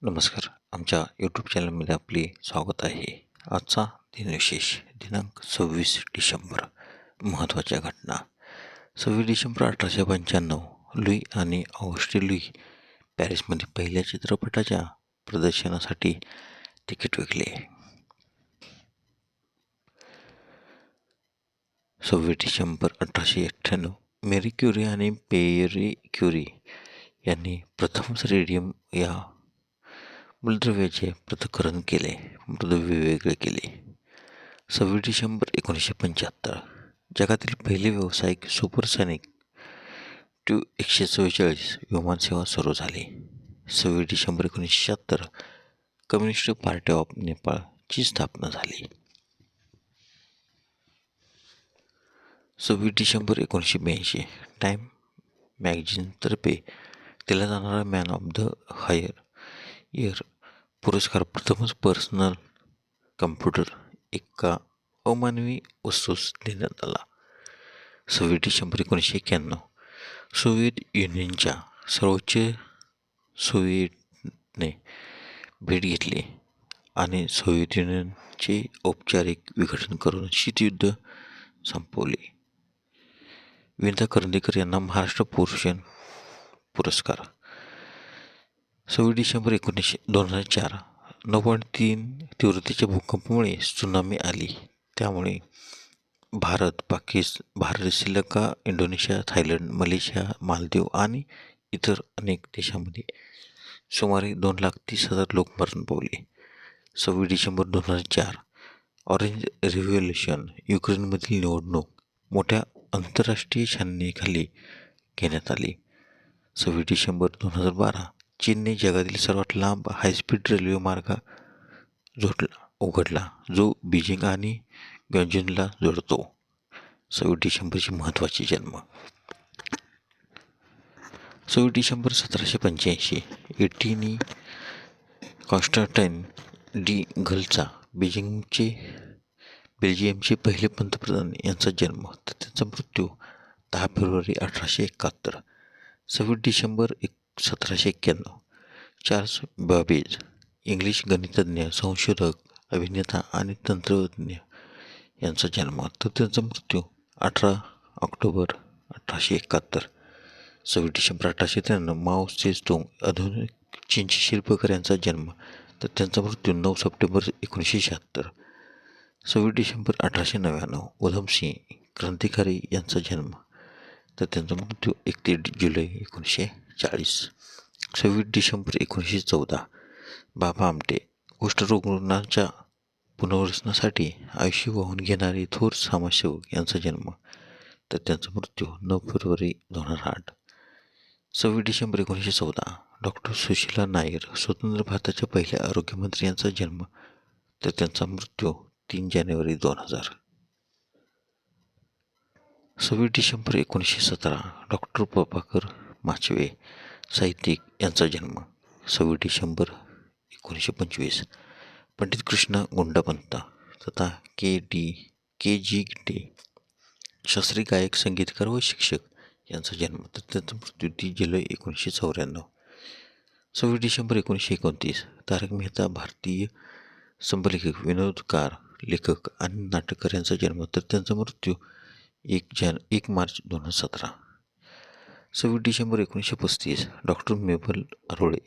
नमस्कार. आमच्या यूट्यूब चॅनलमध्ये आपले स्वागत आहे. आजचा दिनविशेष दिनांक 26 डिसेंबर. महत्त्वाच्या घटना. 26 डिसेंबर 1895 लुई आणि ऑगस्टे लुई पॅरिसमध्ये पहिल्या चित्रपटाच्या प्रदर्शनासाठी तिकीट विकले. 26 डिसेंबर 1898 मेरी क्युरी आणि पेरी क्युरी यांनी प्रथमच रेडियम या मूलद्रव्याचे पृथक्करण केले, मृद्रव्य वेगळे केले. 26 डिसेंबर 1975 जगातील पहिले व्यावसायिक सुपरसॉनिक TU-144 विमानसेवा सुरू झाली. 26 डिसेंबर 1976 कम्युनिस्ट पार्टी ऑफ नेपाळची स्थापना झाली. 26 डिसेंबर 1982 टाइम मॅगझिनतर्फे दिला जाणारा मॅन ऑफ द इयर पुरस्कार प्रथमच पर्सनल कम्प्युटर एका अमानवी वस्तूस देण्यात आला. 26 डिसेंबर 1991 सोव्हिएत युनियनच्या सर्वोच्च सोव्हिएटने भेट घेतली आणि सोव्हिएत युनियनचे औपचारिक विघटन करून शीतयुद्ध संपवले. विनिता करंदीकर यांना महाराष्ट्र भूषण पुरस्कार. 26 डिसेंबर 2004 9.3 तीव्रतेच्या भूकंपामुळे त्सुनामी आली. त्यामुळे Bharat, Sri Lanka, Indonesia, Thailand, Malaysia, Maldives आणि इतर अनेक देशांमध्ये सुमारे 2,30,000 लोक मरण पावले. 26 डिसेंबर 2004 ऑरेंज रिव्होल्यूशन युक्रेनमधील निवडणूक मोठ्या आंतरराष्ट्रीय छाननीखाली घेण्यात आली. 26 डिसेंबर 2012 चीनने जगातील सर्वात लांब हायस्पीड रेल्वे मार्ग उघडला, जो बीजिंग आणि ग्वांझूला जोडतो. 26 डिसेंबरचे महत्त्वाचे जन्म. 26 डिसेंबर 1785 एटीनी कॉन्स्टँटाईन डी घलचा बेल्जियमचे पहिले पंतप्रधान यांचा जन्म तर त्यांचा मृत्यू 10 February 1871. 26 December 1791 Charles Babbage English गणितज्ञ, संशोधक, अभिनेता आणि तंत्रज्ञ यांचा जन्म तर त्यांचा मृत्यू 18 ऑक्टोबर 1871. 26 डिसेंबर 1893 माओ त्से-तुंग आधुनिक चीनचे शिल्पकार यांचा जन्म तर त्यांचा मृत्यू 9 सप्टेंबर 1976. 26 डिसेंबर 1899 उधमसिंग क्रांतिकारी यांचा जन्म तर त्यांचा मृत्यू 31 जुलै 1940. 26 डिसेंबर 1914 बाबा आमटे कुष्ठरुग्णांच्या पुनर्वसनासाठी आयुष्य वाहून घेणारे थोर समाजसेवक यांचा जन्म तर त्यांचा मृत्यू 9 फेब्रुवारी 2008. 26 डिसेंबर 1914 डॉक्टर सुशीला नायर स्वतंत्र भारताच्या पहिल्या आरोग्यमंत्री यांचा जन्म तर त्यांचा मृत्यू 3 जानेवारी 2000. 26 डिसेंबर 1917 डॉक्टर प्रभाकर माचवे साहित्यिक यांचा जन्म. 26 डिसेंबर 1925 पंडित कृष्णा गुंडापंत तथा के जी गिड्डे शास्त्रीय गायक, संगीतकार व शिक्षक यांचा जन्म तर त्यांचा मृत्यू 3 जुलै 1994. 26 डिसेंबर 1929 तारक मेहता भारतीय स्तंभलेखक, विनोदकार, लेखक आणि नाटककार यांचा जन्म तर त्यांचा मृत्यू 1 मार्च 2017. 26 डिसेंबर 1935 डॉक्टर मेबल अरोळे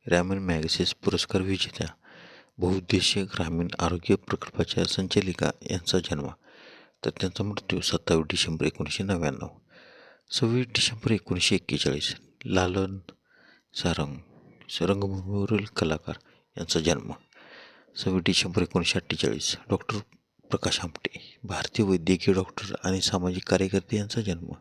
रॅमन मॅगसेस पुरस्कार विजेत्या बहुउद्देशीय ग्रामीण आरोग्य प्रकल्पाच्या संचालिका यांचा जन्म तर त्यांचा मृत्यू 27 डिसेंबर 1999. 26 डिसेंबर 1941 लालन सारंग रंगभूमीवरील कलाकार यांचा जन्म. 26 डिसेंबर 1948 डॉक्टर प्रकाश आमटे भारतीय वैद्यकीय डॉक्टर आणि सामाजिक कार्यकर्ते यांचा जन्म.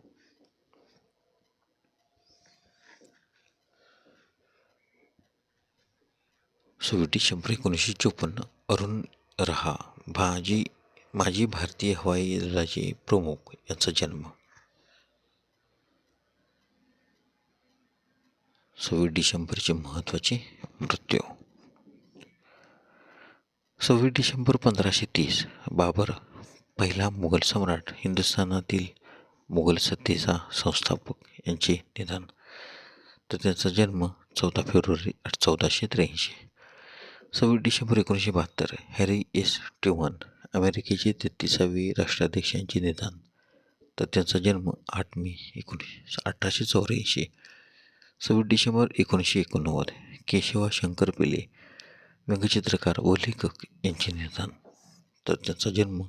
26 डिसेंबर 1954 अरुण रहा माजी भारतीय हवाई दलाचे प्रमुख यांचा जन्म. 26 डिसेंबरचे महत्त्वाचे मृत्यू. 26 डिसेंबर 1530 बाबर पहिला मुघल सम्राट, हिंदुस्थानातील मुघल सत्तेचा संस्थापक यांचे निधन तर त्यांचा जन्म 14 February 1483. 26 December 1972 Harry S Truman अमेरिकेचे 33वे राष्ट्राध्यक्षांचे निधन. तर त्यांचा जन्म 8 मे 1884. 26 डिसेंबर 1989 केशवा शंकर पिले व्यंगचित्रकार व लेखक यांचे निधन. तर त्यांचा जन्म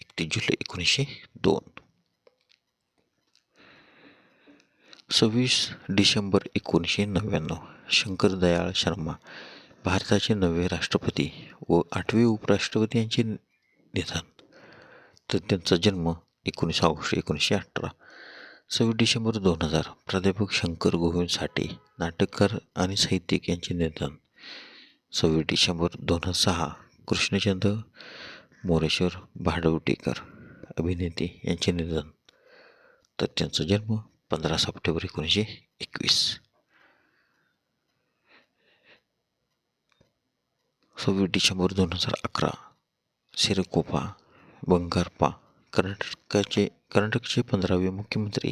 31 जुलै 1902. 26 डिसेंबर 1999 शंकर दयाळ शर्मा भारताचे 9वे राष्ट्रपती व 8वे उपराष्ट्रपती यांचे निधन. तर त्यांचा जन्म 19 ऑगस्ट 1918. 26 डिसेंबर 2000 प्राध्यापक शंकर गोविंद साठे नाटककार आणि साहित्यिक यांचे निधन. 26 डिसेंबर 2006 कृष्णचंद्र मोरेश्वर भाडवटेकर अभिनेते यांचे निधन. तर त्यांचा जन्म 15 सप्टेंबर 1921. 26 डिसेंबर 2011 सिरकोपा बंगारप्पा कर्नाटकचे 15वे मुख्यमंत्री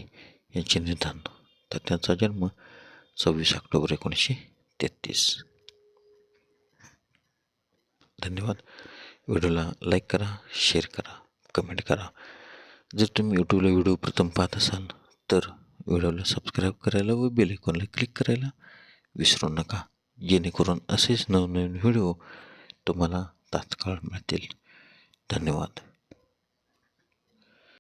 यांचे निधन. तर त्यांचा जन्म 26 ऑक्टोबर 1933. धन्यवाद. व्हिडिओला लाईक करा, शेअर करा, कमेंट करा. जर तुम्ही यूट्यूबला व्हिडिओ प्रथम पाहत असाल तर व्हिडिओला सबस्क्राईब करायला व बेल आयकॉनला क्लिक करायला विसरू नका, जेणेकरून असेच नवनवीन व्हिडिओ तुम्हाला तात्काळ मिळतील. धन्यवाद.